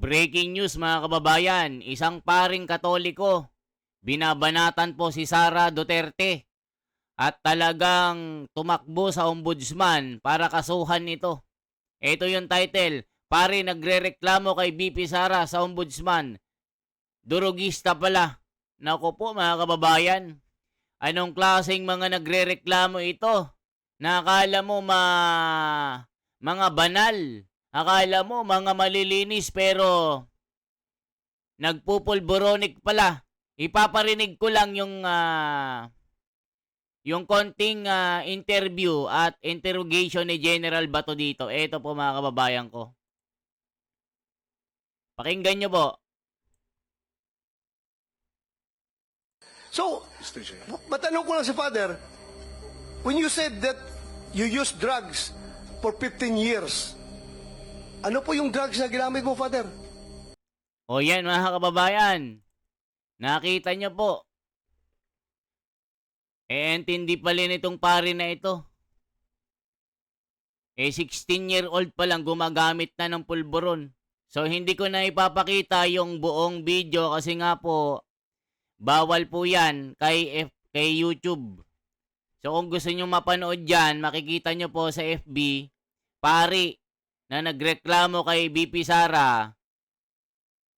Breaking news mga kababayan, isang paring Katoliko, binabanatan po si Sara Duterte at talagang tumakbo sa ombudsman para kasuhan ito. Ito yung title, pare nagrereklamo kay BP Sara sa ombudsman, durugista pala. Naku po mga kababayan, anong klaseng mga nagrereklamo ito? Nakala mo mga banal, akala mo mga malilinis pero nagpupulboronic pala. Ipaparinig ko lang yung konting interview at interrogation ni General Bato dito. Ito po mga kababayan ko. Pakinggan nyo po. So, matanong ko lang si Father, when you said that you used drugs for 15 years, ano po yung drugs na ginamit mo, Father? O yan mga kababayan, nakita nyo po. Entindi pala nitong pare na ito. 16-year-old pa lang gumagamit na ng pulburon. So hindi ko na ipapakita yung buong video kasi nga po, bawal po yan kay YouTube. So kung gusto nyo mapanood yan, makikita nyo po sa FB, pari na nagreklamo kay BP Sara,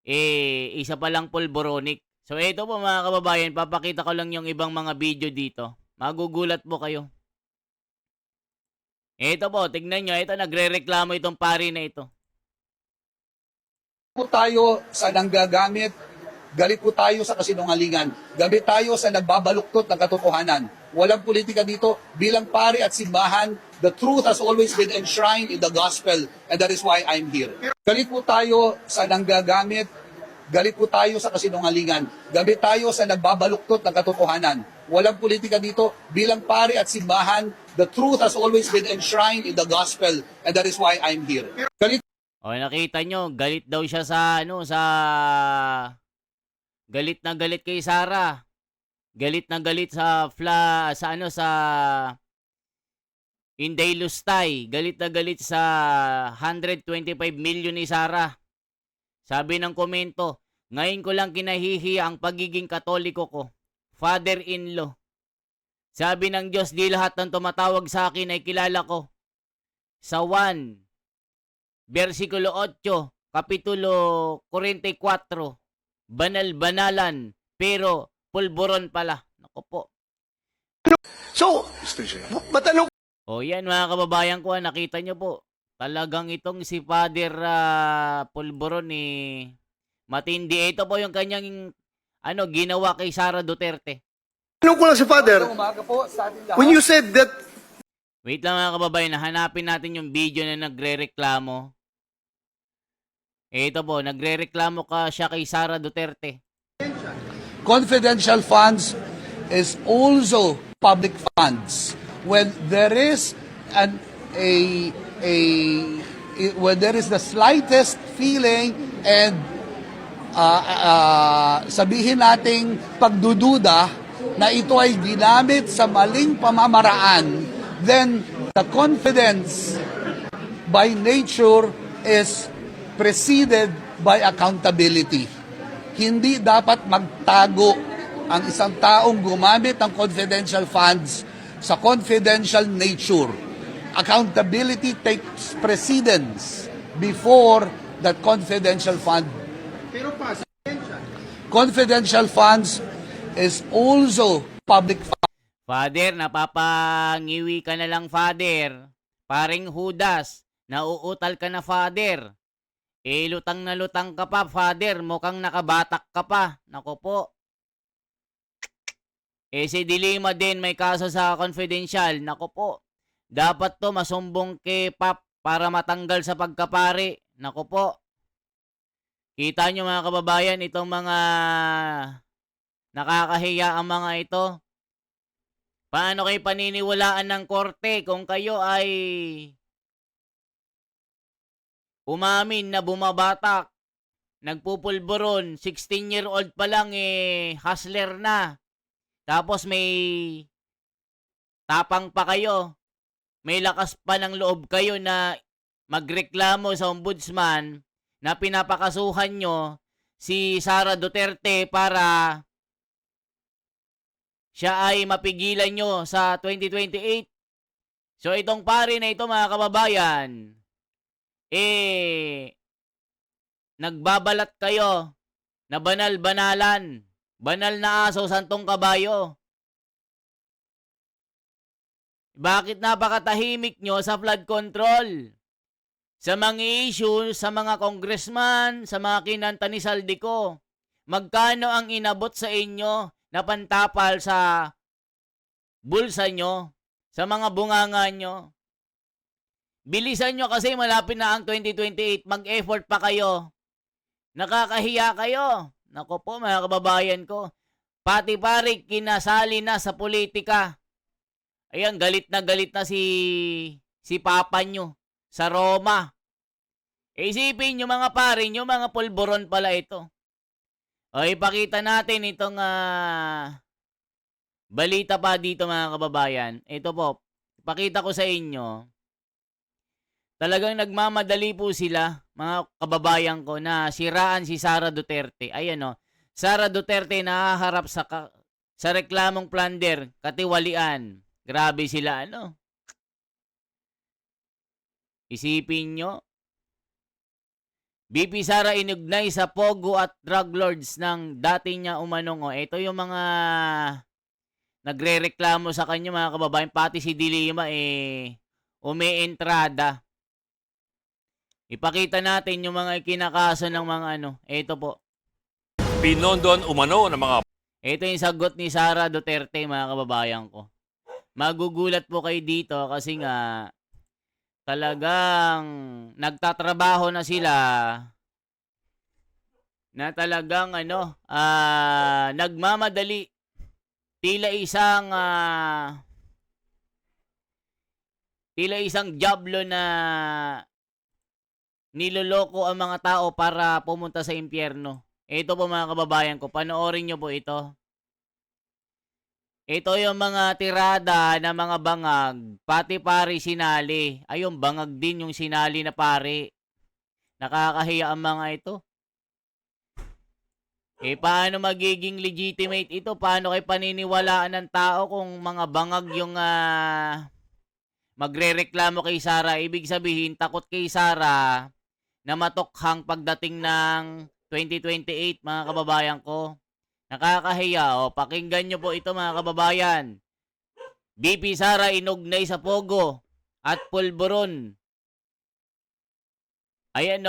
isa palang pulboronic. So ito po mga kababayan, papakita ko lang yung ibang mga video dito. Magugulat po kayo. Ito po, tignan nyo, ito nagrereklamo itong pari na ito. Po tayo sa nanggagamit, galit po tayo sa kasinungalingan, galit tayo sa nagbabaluktot ng katotohanan. Walang politika dito. Bilang pari at simbahan, the truth has always been enshrined in the gospel, and that is why I'm here. Galit po tayo sa nanggagamit, galit po tayo sa kasinungalingan, galit tayo sa nagbabaluktot ng katotohanan. Walang politika dito. Bilang pari at simbahan, the truth has always been enshrined in the gospel, and that is why I'm here. Galit O nakita nyo, galit daw siya sa galit na galit kay Sara. Galit na galit sa Inday Lustay. Galit na galit sa 125 million ni Sara. Sabi ng komento, ngayon ko lang kinahihiya ang pagiging Katoliko ko. Father-in-law. Sabi ng Diyos, di lahat ng tumatawag sa akin ay kilala ko. Sa 1 versikulo 8, kapitulo 44, banal-banalan, pero pulburon pala. Naku po. So, matanong O yan mga kababayan ko, nakita nyo po. Talagang itong si Father Pulburon matindi. Ito po yung kanyang ginawa kay Sara Duterte. ko lang si Father, umaga po sa ating lahat. when you said that Wait lang mga kababayan, hanapin natin yung video na nagrereklamo. Ito po, nagrereklamo siya kay Sara Duterte. Confidential funds is also public funds. When there is when there is the slightest feeling and sabihin nating pagdududa na ito ay ginamit sa maling pamamaraan, then the confidence by nature is preceded by accountability. Hindi dapat magtago ang isang taong gumamit ng confidential funds sa confidential nature. Accountability takes precedence before that confidential fund. Confidential funds is also public funds. Father, napapangiwi ka na lang, Father. Paring Judas, nauutal ka na, Father. Lutang na lutang ka pa, Father. Mukhang nakabatak ka pa. Nako po. Si Dilima din may kaso sa confidential. Nako po. Dapat to masumbong kay Pap para matanggal sa pagkapari. Nako po. Kita nyo mga kababayan, itong mga nakakahiya ang mga ito. Paano kayo paniniwalaan ng korte kung kayo ay umamin na bumabatak, nagpupulburon, 16-year-old pa lang hustler na. Tapos may tapang pa kayo. May lakas pa ng loob kayo na magreklamo sa ombudsman na pinapakasuhan nyo si Sara Duterte para siya ay mapigilan nyo sa 2028. So itong pari na ito mga kababayan, nagbabalat kayo na banal-banalan. Banal na aso, santong kabayo. Bakit napakatahimik nyo sa flood control? Sa mga issue, sa mga congressman, sa mga kinanta ni Saldico, magkano ang inabot sa inyo na pantapal sa bulsa nyo, sa mga bunganga nyo? Bilisan nyo kasi malapit na ang 2028, mag-effort pa kayo. Nakakahiya kayo. Nako po mga kababayan ko, pati pare kinasali na sa politika. Ayan, galit na si papa nyo sa Roma. Isipin nyo mga pare nyo, mga pulburon pala ito. O ipakita natin itong balita pa dito mga kababayan. Ito po, ipakita ko sa inyo. Talagang nagmamadali po sila, mga kababayan ko, na siraan si Sara Duterte. Ayan o, Sara Duterte nahaharap sa reklamong plunder, katiwalian. Grabe sila, ano? Isipin nyo. BP Sara inugnay sa pogo at drug lords ng dati niya umanong. Ito yung mga nagre-reklamo sa kanya mga kababayan. Pati si Dilima umi-entrada. Ipakita natin yung mga ikinakaso ng mga Ito po. Pinondon umano ng mga Ito yung sagot ni Sara Duterte mga kababayan ko. Magugulat po kayo dito kasi nga talagang nagtatrabaho na sila na talagang nagmamadali. Tila isang diablo na niloloko ang mga tao para pumunta sa impyerno. Ito po mga kababayan ko, panoorin nyo po ito. Ito yung mga tirada na mga bangag, pati pari sinali. Ayun, bangag din yung sinali na pari. Nakakahiya ang mga ito. Paano magiging legitimate ito? Paano kayo paniniwalaan ng tao kung mga bangag yung magrereklamo kay Sara? Ibig sabihin, takot kay Sara na matokhang pagdating ng 2028, mga kababayan ko. Nakakahiya. Pakinggan nyo po ito mga kababayan. BP Sara inugnay sa pogo at pulburon. Ayan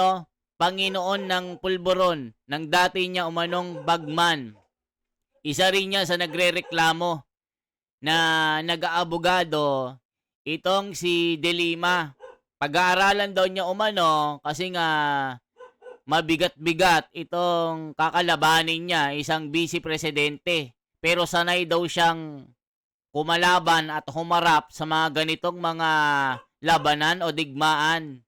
Panginoon ng pulburon ng dati niya umanong bagman. Isa rin niya sa nagrereklamo na nag-aabogado itong si Dilima. Pag-aaralan daw niya umano kasi nga mabigat-bigat itong kakalabanin niya, isang vice presidente. Pero sanay daw siyang kumalaban at humarap sa mga ganitong mga labanan o digmaan.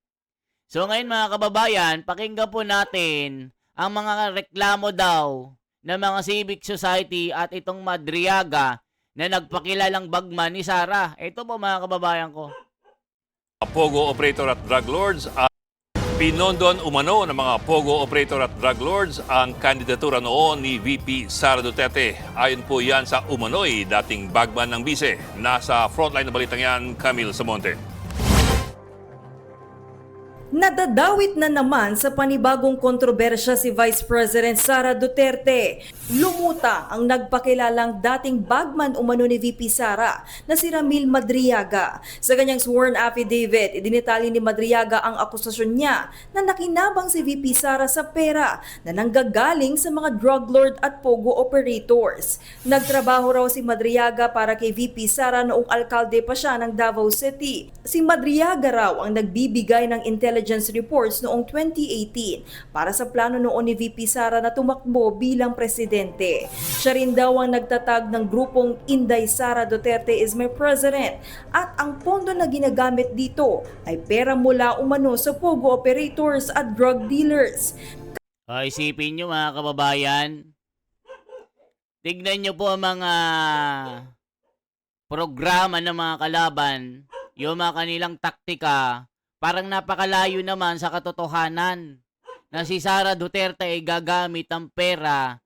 So ngayon mga kababayan, pakinggan po natin ang mga reklamo daw ng mga civic society at itong Madriaga na nagpakilalang bagman ni Sara. Ito po mga kababayan ko. pogo operator at drug lords. Pinondon umano ng mga pogo operator at drug lords ang kandidatura noon ni VP Sara Duterte. Ayon po yan sa umano'y dating bagman ng bise. Nasa frontline na balitang yan, Camille Samonte. Nadadawit na naman sa panibagong kontrobersya si Vice President Sara Duterte. Lumuta ang nagpakilalang dating bagman umano ni VP Sara na si Ramil Madriaga. Sa kanyang sworn affidavit, idinitali ni Madriaga ang akusasyon niya na nakinabang si VP Sara sa pera na nanggagaling sa mga drug lord at pogo operators. Nagtrabaho raw si Madriaga para kay VP Sara noong alkalde pa siya ng Davao City. Si Madriaga raw ang nagbibigay ng intelligence reports noong 2018 para sa plano noon ni VP Sara na tumakbo bilang presidente. Siya rin daw ang nagtatag ng grupong Inday Sara Duterte is my president at ang pondo na ginagamit dito ay pera mula umano sa pogo operators at drug dealers. Isipin nyo mga kababayan, tignan nyo po ang mga programa ng mga kalaban, yung mga kanilang taktika, parang napakalayo naman sa katotohanan. na si Sara Duterte ay gagamit ang pera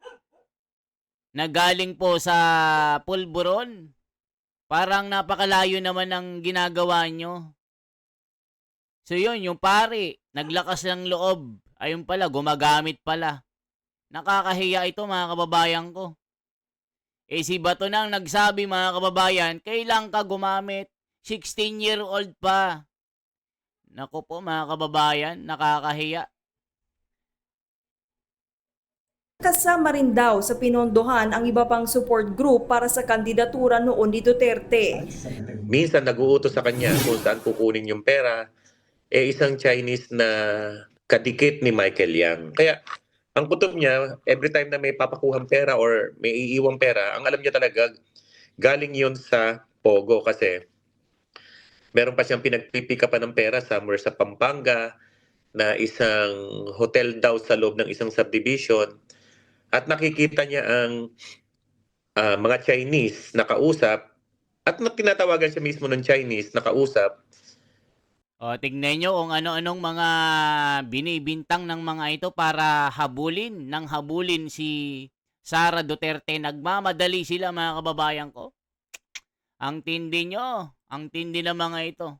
na galing po sa pulburon. Parang napakalayo naman ang ginagawa nyo. So yun, yung pare, naglakas ng loob. Ayun pala, gumagamit pala. Nakakahiya ito mga kababayan ko. Eh si Bato nang nagsabi mga kababayan, kailan ka gumamit? 16-year-old pa. Naku po mga kababayan, nakakahiya. Kasama rin daw sa pinondohan ang iba pang support group para sa kandidatura noon ni Duterte. Minsan nag-uutos sa kanya kung saan kukunin yung pera, isang Chinese na kadikit ni Michael Yang. Kaya ang kutob niya, every time na may papakuhang pera or may iiwang pera, ang alam niya talaga, galing yun sa Pogo kasi meron pa siyang pinagpipick pa ng pera somewhere sa Pampanga na isang hotel daw sa loob ng isang subdivision. At nakikita niya ang mga Chinese na kausap at tinatawagan siya mismo ng Chinese na kausap. O, tignan nyo kung ano-anong mga binibintang ng mga ito para habulin si Sara Duterte. Nagmamadali sila mga kababayan ko. Ang tindi nyo, ang tindi ng mga ito.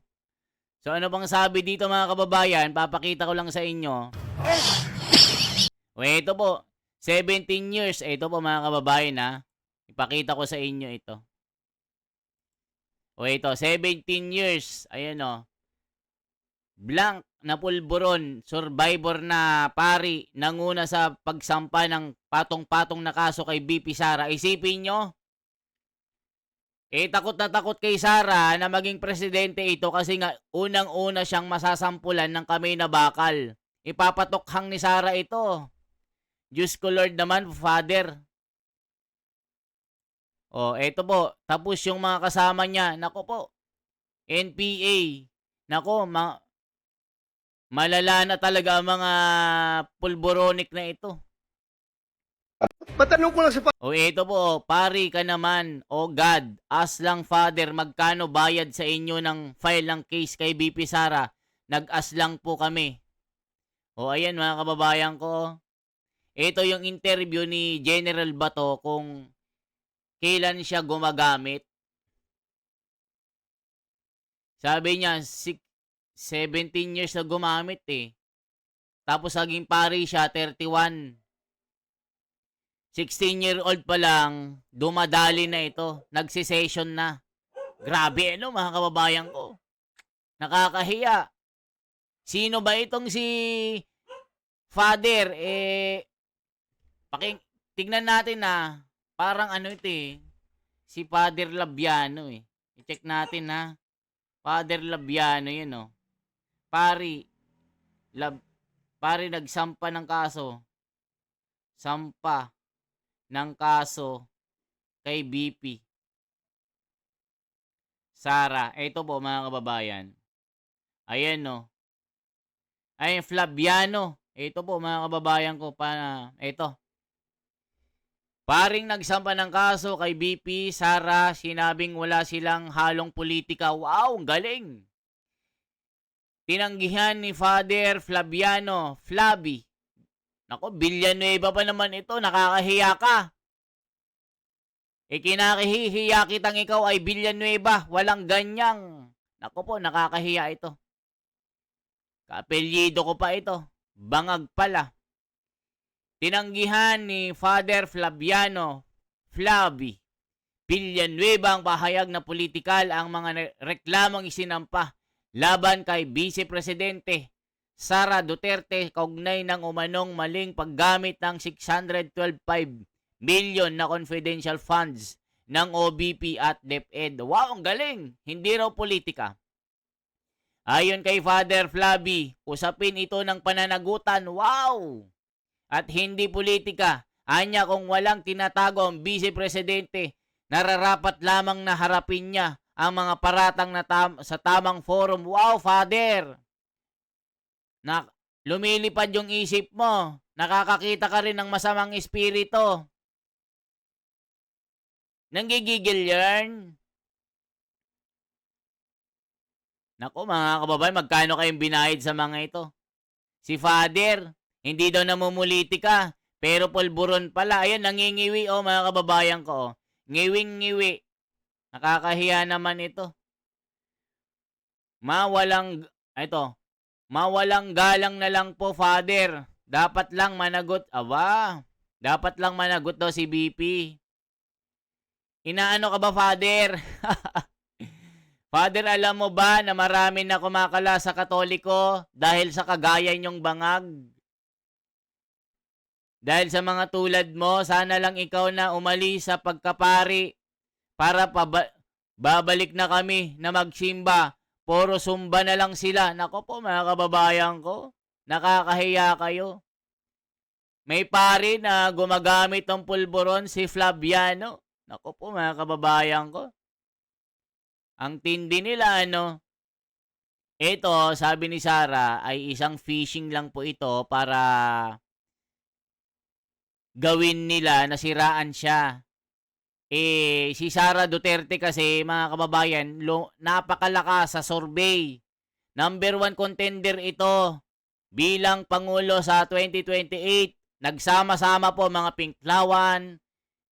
So ano bang sabi dito mga kababayan? Papakita ko lang sa inyo. O ito po, 17 years. Ito po mga kababayan ha. Ipakita ko sa inyo ito. O ito, 17 years. Ayan o. Blank na pulburon, survivor na pari, nanguna sa pagsampa ng patong-patong na kaso kay BP Sara. Isipin nyo, takot na takot kay Sara na maging presidente ito kasi nga unang-una siyang masasampulan ng kamay na bakal. Ipapatokhang ni Sara ito. Diyos ko Lord naman, Father. O, eto po. Tapos yung mga kasama niya, nako po, NPA. Nako, malala na talaga ang mga pulboronic na ito. Matanong ko lang sa O ito po, pari ka naman. O God, ask lang Father, magkano bayad sa inyo ng file ng case kay BP Sara? Nag-ask lang po kami. O ayan mga kababayan ko. Ito yung interview ni General Bato kung kailan siya gumagamit. Sabi niya, 17 years na gumamit eh. Tapos naging pari siya, 31. 16-year-old pa lang, dumadali na ito. Nagsisession na. Grabe ano mga kababayan ko. Nakakahiya. Sino ba itong si Father? Tignan natin na. Parang ano ito eh. Si Father Labiano eh. I-check natin ha. Father Labiano yun oh. Pari nagsampa ng kaso. Sampa ng kaso kay BP Sara. Ito po mga kababayan. Ayan no. Ay Flaviano. Ito po mga kababayan ko ito. Paring nagsampa ng kaso kay BP Sara, sinabing wala silang halong politika. Wow, galing. Tinanggihan ni Father Flaviano, Flavi. Nako, Villanueva pa naman ito, nakakahiya ka. Kinakahihiya kitang ikaw ay Villanueva, walang ganyang. Nako po, nakakahiya ito. Kaapelyido ko pa ito, bangag pala. Tinanggihan ni Father Flaviano, Flavi, Villanueva ang pahayag na politikal ang mga reklamong isinampa laban kay Vice Presidente Sara Duterte kaugnay ng umanong maling paggamit ng 612.5 million na confidential funds ng OBP at DepEd. Wow, ang galing! Hindi raw politika. Ayon kay Father Flavi, usapin ito ng pananagutan. Wow! At hindi politika. Anya kung walang tinatago ang Vice Presidente, nararapat lamang na harapin niya ang mga paratang na sa tamang forum. Wow, Father! Lumilipad yung isip mo. Nakakakita ka rin ng masamang espiritu. Nanggigigil yan. Naku mga kababayan, magkano kayong binayad sa mga ito? Si Father, Hindi daw namumulitika. Pero pulburon pala. Ayun, nangingiwi mga kababayan ko. Ngiwing-ngiwi. Nakakahiya naman ito. Mawalang galang na lang po, Father. Dapat lang managot. Dapat lang managot daw si BP. Inaano ka ba, Father? Father, alam mo ba na marami na kumakala sa Katoliko dahil sa kagaya niyong bangag? Dahil sa mga tulad mo, sana lang ikaw na umalis sa pagkapari para babalik na kami na magsimba. Puro sumba na lang sila. Nako po mga kababayan ko, nakakahiya kayo. May pari na gumagamit ng pulburon, si Flaviano. Nako po mga kababayan ko. Ang tindi nila, Ito, sabi ni Sara, ay isang phishing lang po ito para gawin nila na siraan siya. Si Sara Duterte kasi, mga kababayan, napakalakas sa survey. Number 1 contender ito bilang Pangulo sa 2028. Nagsama-sama po mga Pinklawan,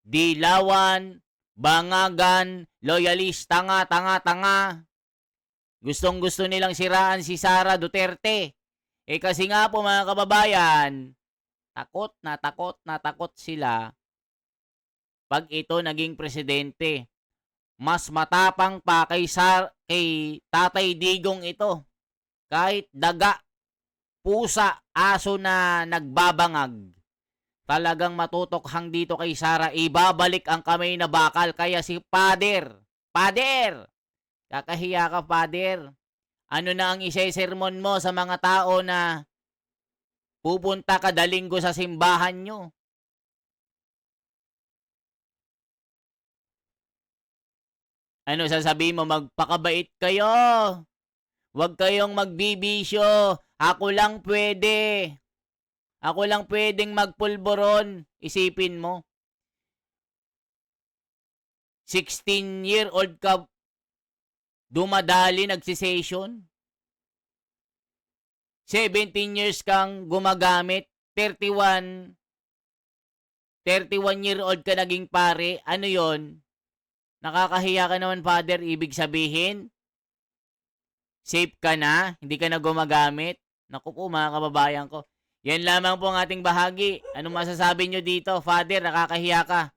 Dilawan, Bangagan, Loyalist, tanga. Gustong-gusto nilang siraan si Sara Duterte. Kasi nga po mga kababayan, takot sila pag ito naging presidente. Mas matapang pa kay Tatay Digong ito. Kahit daga, pusa, aso na nagbabangag, talagang matutokhang dito kay Sara. Ibabalik ang kamay na bakal. Kaya si Father, kakahiya ka, Father. Ano na ang sermon mo sa mga tao na pupunta kada linggo sa simbahan nyo? Ano sasabihin mo? Magpakabait kayo. Huwag kayong magbibisyo. Ako lang pwedeng magpulburon. Isipin mo. 16-year-old ka, dumadali, nagsisession. 17 years kang gumagamit. 31-year-old ka naging pare. Ano yon? Nakakahiya ka naman, Father. Ibig sabihin, safe ka na, hindi ka na gumagamit. Naku po mga kababayan ko. Yan lamang po ang ating bahagi. Anong masasabi nyo dito, Father? Nakakahiya ka.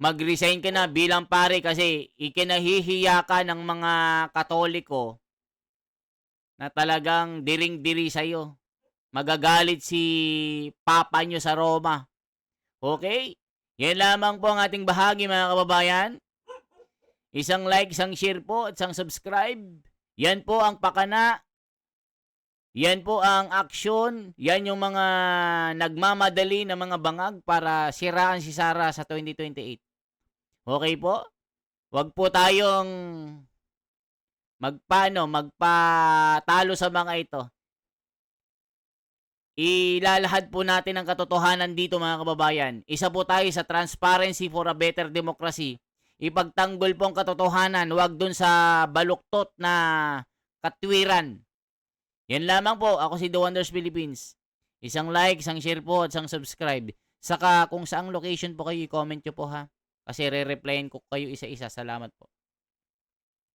Mag-resign ka na bilang pare kasi ikinahihiya ka ng mga Katoliko na talagang diring-diri sa'yo. Magagalit si Papa nyo sa Roma. Okay? Yan lamang po ang ating bahagi, mga kababayan. Isang like, isang share po, at isang subscribe. Yan po ang pakana. Yan po ang action. Yan yung mga nagmamadali na mga bangag para siraan si Sara sa 2028. Okay po? Huwag po tayong magpatalo sa mga ito. Ilalahad po natin ang katotohanan dito, mga kababayan. Isa po tayo sa Transparency for a Better Democracy. Ipagtanggol po ang katotohanan, huwag dun sa baluktot na katwiran. Yan lamang po. Ako si The Wonders Philippines. Isang like, isang share po, at isang subscribe. Saka kung saang location po kayo, i-comment nyo po ha. Kasi re-replyin ko kayo isa-isa. Salamat po.